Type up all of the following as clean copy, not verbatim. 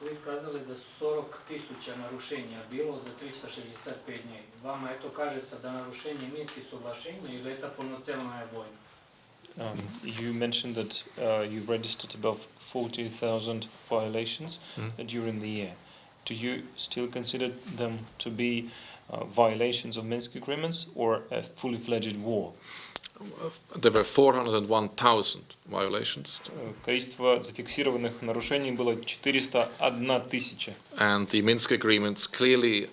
Вы сказали, да 40 000 нарушений было за 365 дней. Вам это кажется до нарушения Минских соглашений или это полноценная война? You mentioned that you registered above 40,000 violations during the year. Do you still consider them to be violations of Minsk agreements or a fully fledged war? There were 401,000 violations. Количество зафиксированных нарушений было 401 тысяча. And the Minsk agreements clearly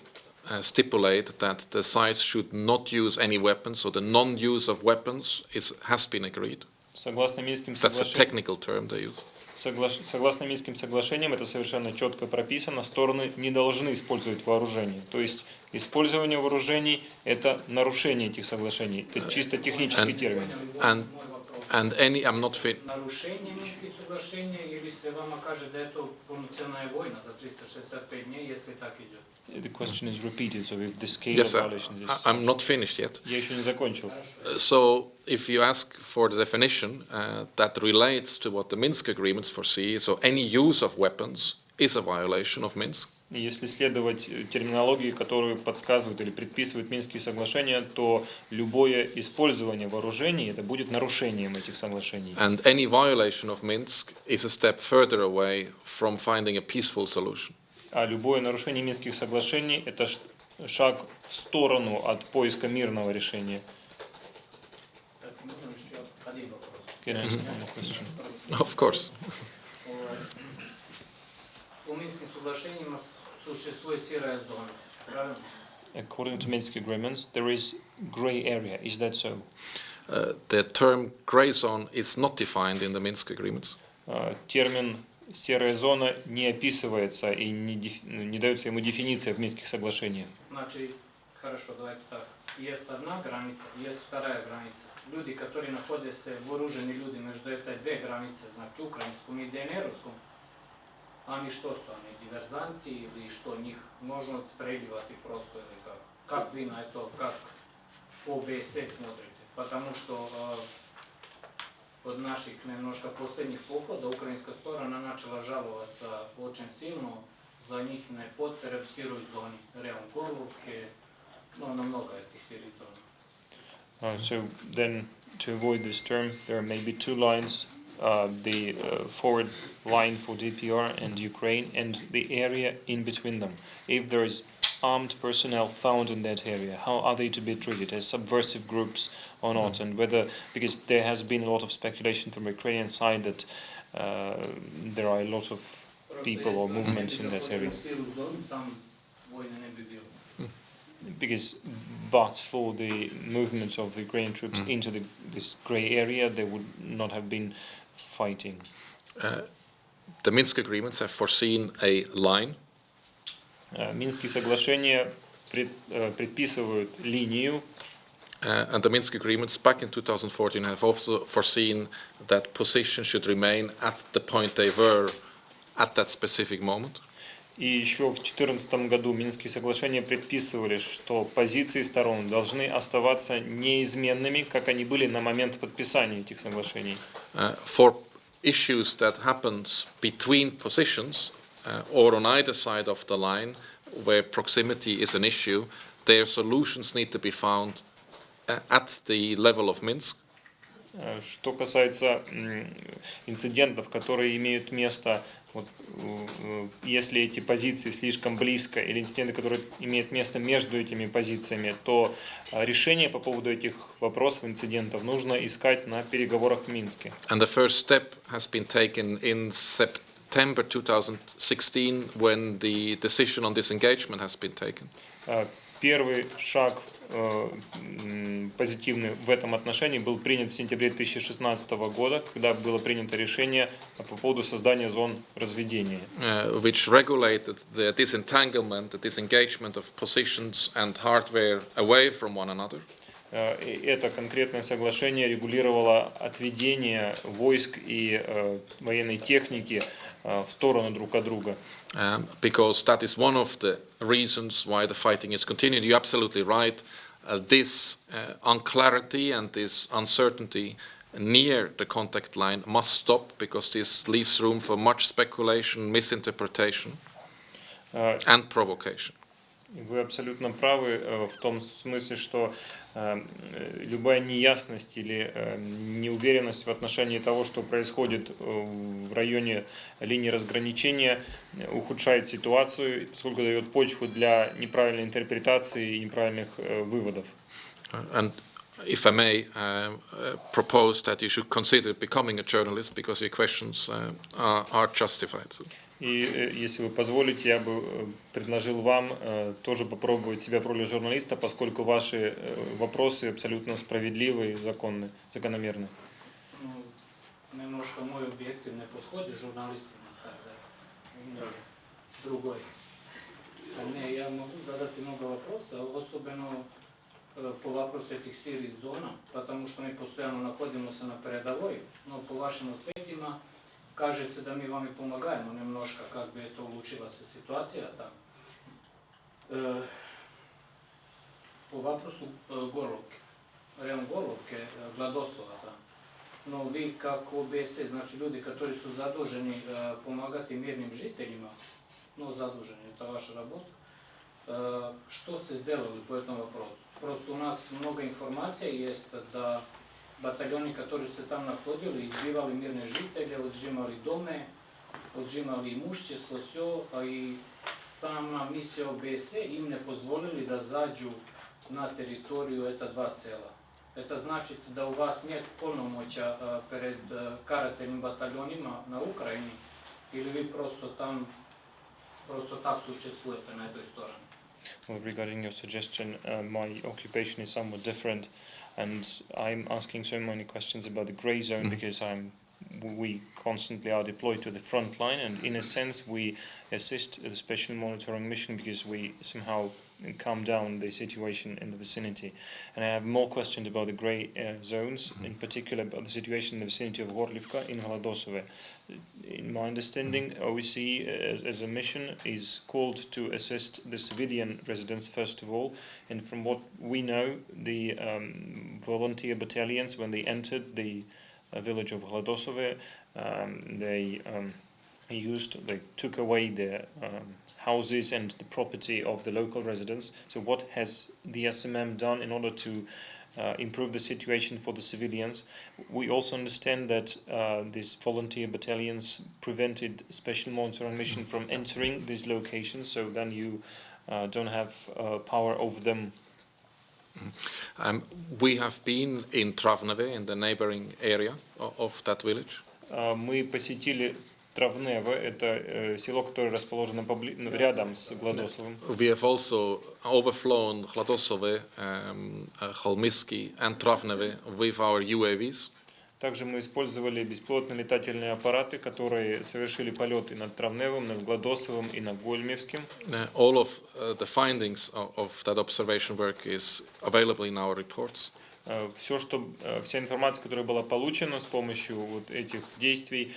stipulate that the sides should not use any weapons, so the non-use of weapons has been agreed. Согласно Минским That's a соглашениям, technical term they use. Согласно Минским соглашениям, это совершенно четко прописано, стороны не должны использовать вооружение. То есть использование вооружений – это нарушение этих соглашений. Это чисто технический термин. And any, I'm not fit. Нарушение Минских соглашений или если вам окажет до этого полноценная война за 365 дней, если так идет? The question is repeated, so if the scale Yes, of violation is... I'm not finished yet. Я еще не закончил. So if you ask for the definition that relates to what the Minsk agreements foresee, so any use of weapons is a violation of Minsk. Если следовать терминологии, которую подсказывают или предписывают Минские соглашения, то любое использование вооружений это будет нарушением этих соглашений. And any violation of Minsk is a step further away from finding a peaceful solution. А любое нарушение Минских соглашений это шаг в сторону от поиска мирного решения. Of course. По Минским соглашениям существует серая зона, правильно? According to Minsk agreements, there is gray area. Is that so? The term gray zone is not defined in the Minsk agreements. Термин серая зона не описывается и не дается ему дефиниция в Минских соглашениях. Значит, хорошо, давайте так. Есть одна граница, есть вторая граница. Люди, которые находятся, вооруженные люди между этой две границы, значит, украинском и ДНРовском, они что с вами, диверсанты или что, них можно отстреливать и просто или как? Как вы на это, как ОБСЕ смотрите? Потому что от наших немножко последних походов украинская сторона начала жаловаться очень сильно, за них не подтерроризируют зоны, район Горловки, но намного этих территорий. So then, to avoid this term, there may be two lines. The forward line for DPR and Ukraine and the area in between them. If there is armed personnel found in that area, how are they to be treated, as subversive groups or not? And whether, because there has been a lot of speculation from the Ukrainian side that there are a lot of people or movements in that area. But for the movements of the Ukrainian troops into this grey area, there would not have been fighting. The Minsk agreements have foreseen a line. Минские соглашения предписывают линию. And the Minsk agreements back in 2014 have also foreseen that positions should remain at the point they were at that specific moment. И еще в 2014 году Минские соглашения предписывали, что позиции сторон должны оставаться неизменными, как они были на момент подписания этих соглашений. For issues that happens between positions or on either side of the line, where proximity is an issue, their solutions need to be found at the level of Minsk. Что касается инцидентов, которые имеют место, вот, если эти позиции слишком близко, или инциденты, которые имеют место между этими позициями, то решение по поводу этих вопросов, инцидентов нужно искать на переговорах в Минске. And the first step has been taken in September 2016 when the decision on disengagement has been taken. Первый шаг позитивный в этом отношении был принят в сентябре 2016 года, когда было принято решение по поводу создания зон разведения. Which regulated the disentanglement, the disengagement of positions and hardware away from one another. Это конкретное соглашение регулировало отведение войск и военной техники в сторону друг от друга. Because that is one of the reasons why the fighting is continued. You're absolutely right. This unclarity and this uncertainty near the contact line must stop because this leaves room for much speculation, misinterpretation, and provocation. Вы абсолютно правы в том смысле, что любая неясность или неуверенность в отношении того, что происходит в районе линии разграничения, ухудшает ситуацию, поскольку дает почву для неправильной интерпретации и неправильных выводов. And if I may propose that you should consider becoming a journalist because your questions are justified. И если вы позволите, я бы предложил вам тоже попробовать себя в роли журналиста, поскольку ваши вопросы абсолютно справедливы и законны, закономерны. Ну, немножко мой объективный подход журналистам, другой. Не, я могу задать много вопросов, особенно по вопросу этих серых зон, потому что мы постоянно находимся на передовой, но по вашим ответам кажется, да мы вам и помогаем, но немножко как бы это улучшилась ситуация там. По вопросу Горловки, район Горловки, Гладосова там. Но вы как ОБС, значит люди, которые са задолжени помогать мирным жителям, но задолжени, это ваша работа. Что сте сделали по этому вопросу? Просто у нас много информации есть, да батальони, которые се там находили, избивали мирни жители, отжимали доме, отжимали имущество, все, а и сама мисия ОБС им не позволили да заđu на территорию это два села. Это значит, да у вас нет полномочия перед карательными батальонами на Украине, или вы просто там, просто так существуете на этой стороне? Well, regarding your suggestion, my occupation is somewhat different, and I'm asking so many questions about the grey zone because we constantly are deployed to the front line, and in a sense we assist the special monitoring mission because we somehow calm down the situation in the vicinity. And I have more questions about the grey zones, in particular about the situation in the vicinity of Gorlivka in Hladosove. In my understanding, OEC as a mission is called to assist the civilian residents first of all, and from what we know, the volunteer battalions, when they entered the village of Hladosove, they took away the houses and the property of the local residents. So what has the SMM done in order to improve the situation for the civilians? We also understand that these volunteer battalions prevented special monitoring mission from entering these locations, so then you don't have power over them. We have been in Travneve, in the neighboring area of that village. Мы посетили Травнево, это село, которое расположено рядом с Гладосовым. We have also overflown Hladosove, Холмиски and Travneve with our UAVs. Также мы использовали беспилотные летательные аппараты, которые совершили полеты над Травневым, над Гладосовым и над Гольмевским. All of the findings of that observation work is available in our reports. Вся информация, которая была получена с помощью вот этих действий,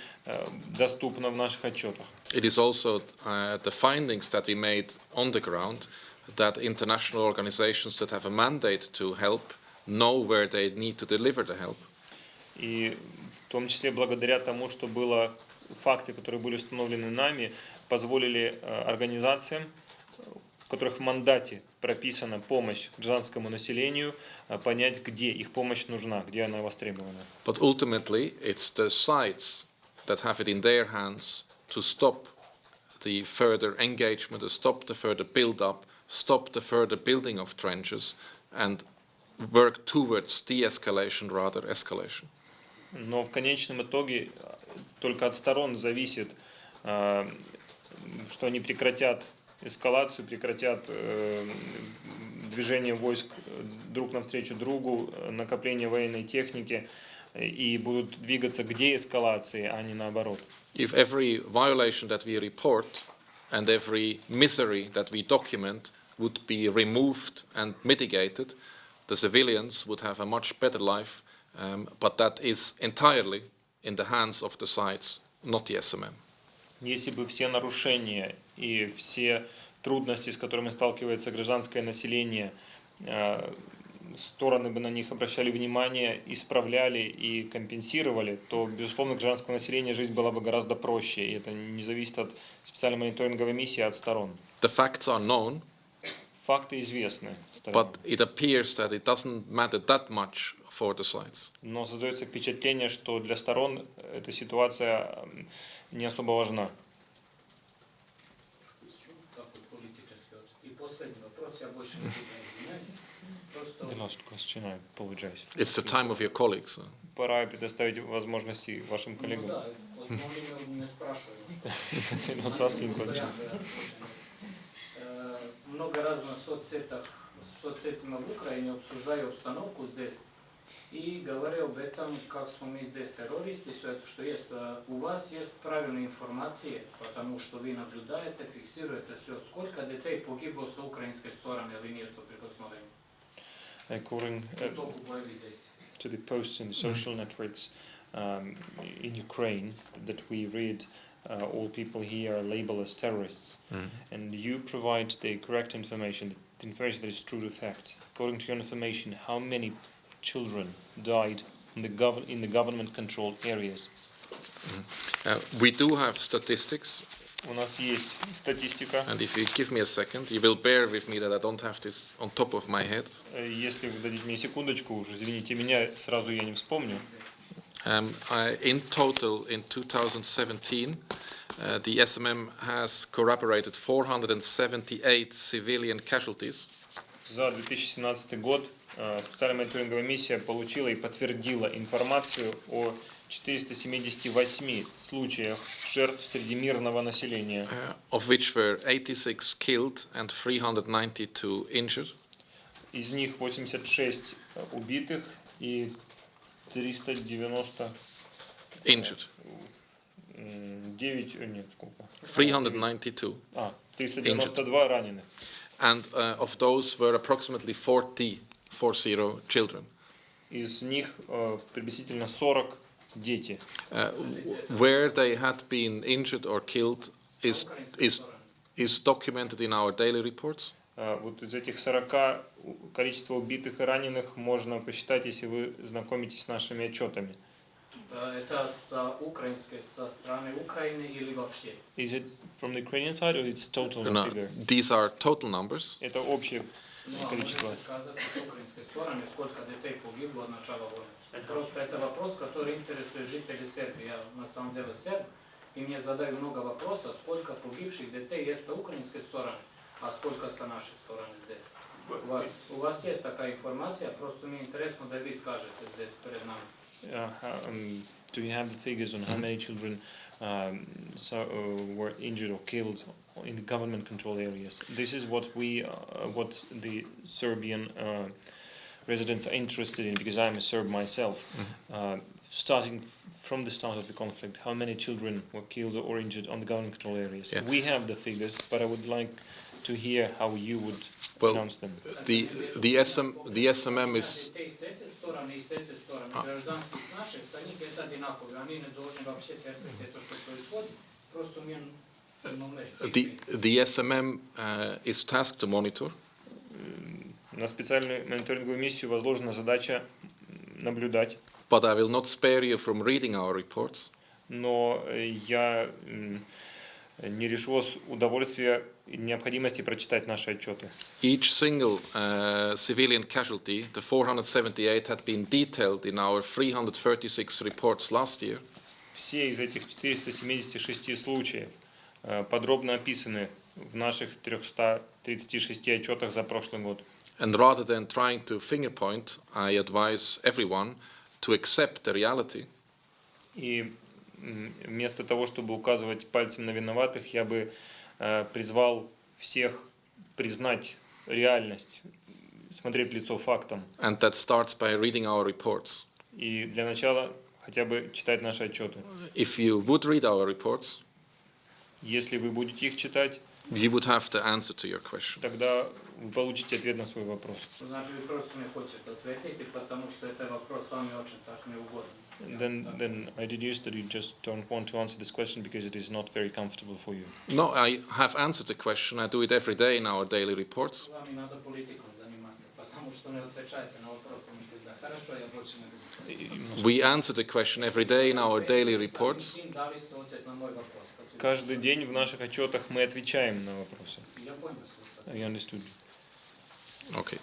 доступна в наших отчетах. It is also the findings that we made on the ground that international organizations that have a mandate to help know where they need to deliver the help. И в том числе благодаря тому, что было факты, которые были установлены нами, позволили организациям, в которых в мандате прописана помощь гражданскому населению, понять, где их помощь нужна, где она востребована. But ultimately, it's the sites that have it in their hands to stop the further engagement, to stop the further build-up, stop the further building of trenches, and work towards de-escalation rather escalation. Но в конечном итоге только от сторон зависит, что они прекратят эскалацию, прекратят движение войск друг навстречу другу, накопление военной техники и будут двигаться к деэскалации, а не наоборот. If every violation that we report and every misery that we document would be removed and mitigated, the civilians would have a much better life, but that is entirely in the hands of the sites, not the SMM. Если бы все нарушения и все трудности, с которыми сталкивается гражданское население, стороны бы на них обращали внимание, исправляли и компенсировали, то, безусловно, гражданского населения жизнь была бы гораздо проще. И это не зависит от специальной мониторинговой миссии, а от сторон. The facts are known, Факты известны, but it appears that it doesn't matter that much for the sides. но создается впечатление, что для сторон эта ситуация не особо важна. И последний вопрос, я больше не буду извинять. Просто The last question, I apologize. It's the time of your colleagues. Пора предоставить возможности вашим ну коллегам. да, вот он меня спрашивает. They're not asking questions. Много раз на соцсетях в Украине обсуждаю обстановку здесь и говорю об этом, как мы здесь террористы, все это, что есть, у вас есть правильная информация, потому что вы наблюдаете, фиксируете все, сколько детей погибло с украинской стороны или нет прикосновения. According to the posts in the social networks in Ukraine that we read, all people here are labeled as terrorists, and you provide the correct information, the information that is true to fact. According to your information, how many children died in the government-controlled areas? We do have statistics, У нас есть статистика. and if you give me a second, you will bear with me that I don't have this on top of my head. Если вы дадите мне секундочку, уж извините меня, сразу я не вспомню. In total, in 2017, the SMM has corroborated 478 civilian casualties. За 2017 год специальная мониторинговая миссия получила и подтвердила информацию о 478 случаях жертв среди мирного населения, Of which were 86 killed and 392 injured. из них 86 убитых и 390 Injured. 9, нет, сколько? 392. 392 раненых. And of those were approximately 40 children. Из них приблизительно 40 дети. Where they had been injured or killed is documented in our daily reports. Вот из этих 40 количество убитых и раненых можно посчитать, если вы знакомитесь с нашими отчетами. Это со стороны Украины или вообще? Is it from the Ukrainian side or it's total No, figure? these are total numbers. Это общее количество. Можете сказать с украинской стороны, сколько детей погибло от начала войны? Просто это вопрос, который интересует жителей Сербии. Я на самом деле серб, и мне задают много вопросов, сколько погибших детей есть с украинской стороны, а сколько с нашей стороны здесь. У вас есть такая информация, просто мне интересно, да вы скажете здесь перед нами. Do you have the figures on how many children were injured or killed in the government-controlled areas? This is what what the Serbian residents are interested in, because I'm a Serb myself. Starting from the start of the conflict, how many children were killed or injured on the government-controlled areas? Yeah. We have the figures, but I would like to hear how you would Well, announce them. the SMM is the SMM is tasked to monitor. На специальную мониторинговую миссию возложена задача наблюдать, But I will not spare you from reading our reports. но я не лишу удовольствия и необходимости прочитать наши отчеты. Each single civilian casualty, the 478, had been detailed in our 336 reports last year. Все из этих 476 случаев подробно описаны в наших 336 отчетах за прошлый год. And rather than trying to finger point, I advise everyone to accept the reality. И вместо того, чтобы указывать пальцем на виноватых, я бы призвал всех признать реальность, смотреть в лицо фактам. And that starts by reading our reports. И для начала хотя бы читать наши отчеты. If you would read our reports, Если вы будете их читать, you would have the answer to your question. тогда вы получите ответ на свой вопрос. Значит, вы просто не хотите ответить, потому что это вопрос вам очень так не угодно. Then I deduce that you just don't want to answer this question because it is not very comfortable for you. No, I have answered the question. I do it every day in our daily reports. Вам не надо политикой заниматься, потому Потому что не отвечаете на вопросы никогда. Хорошо, я больше не буду. We answer the question every day in our daily reports. Дали сте ответ на мой вопрос. Спасибо. Каждый день в наших отчетах мы отвечаем на вопросы. Я понял, что I understood. Okay.